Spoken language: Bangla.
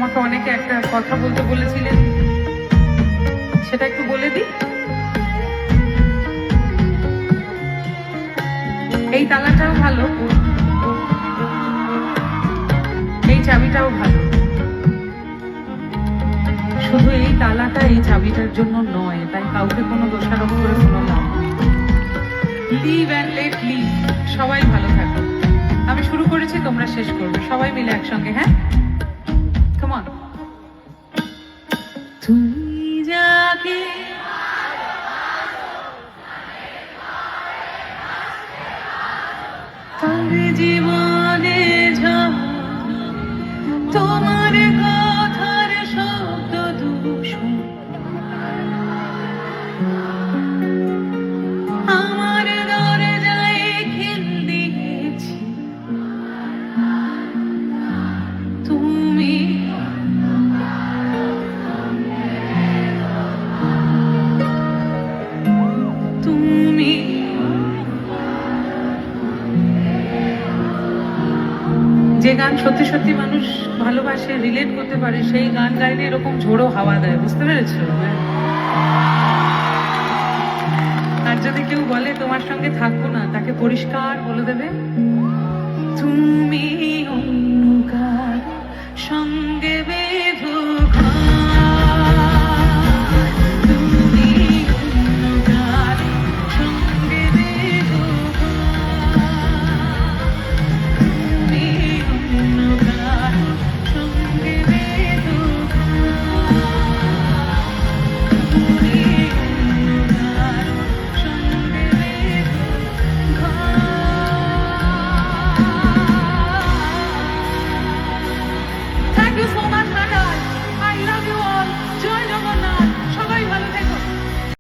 আমাকে অনেকে একটা কথা বলতে বলেছিলেন, সেটা একটু বলে দিই। এই তালাটাও ভালো, এই চাবিটাও ভালো, শুধু এই তালাটা এই চাবিটার জন্য নয়, তাই কাউকে কোনো দোষারোপ করে কোনো লাভ নেই। Live and let live. সবাই ভালো থাকো। আমি শুরু করেছি, তোমরা শেষ করবে, সবাই মিলে একসঙ্গে। হ্যাঁ, কাম অন। তুমি যাকে তার জীবনে তোমার কথার শব্দ দূষণ আমার দরজায় খিল দিয়েছি। তুমি তুমি যে গান সত্যি সত্যি মানুষ ভালোবাসে, রিলেট করতে পারে, সেই গান গাইলে এরকম ঝোড়ো হাওয়া দেয়, বুঝতে পেরেছো? আর যদি কেউ বলে তোমার সঙ্গে থাকবো না, তাকে পরিষ্কার বলে দেবে তুমি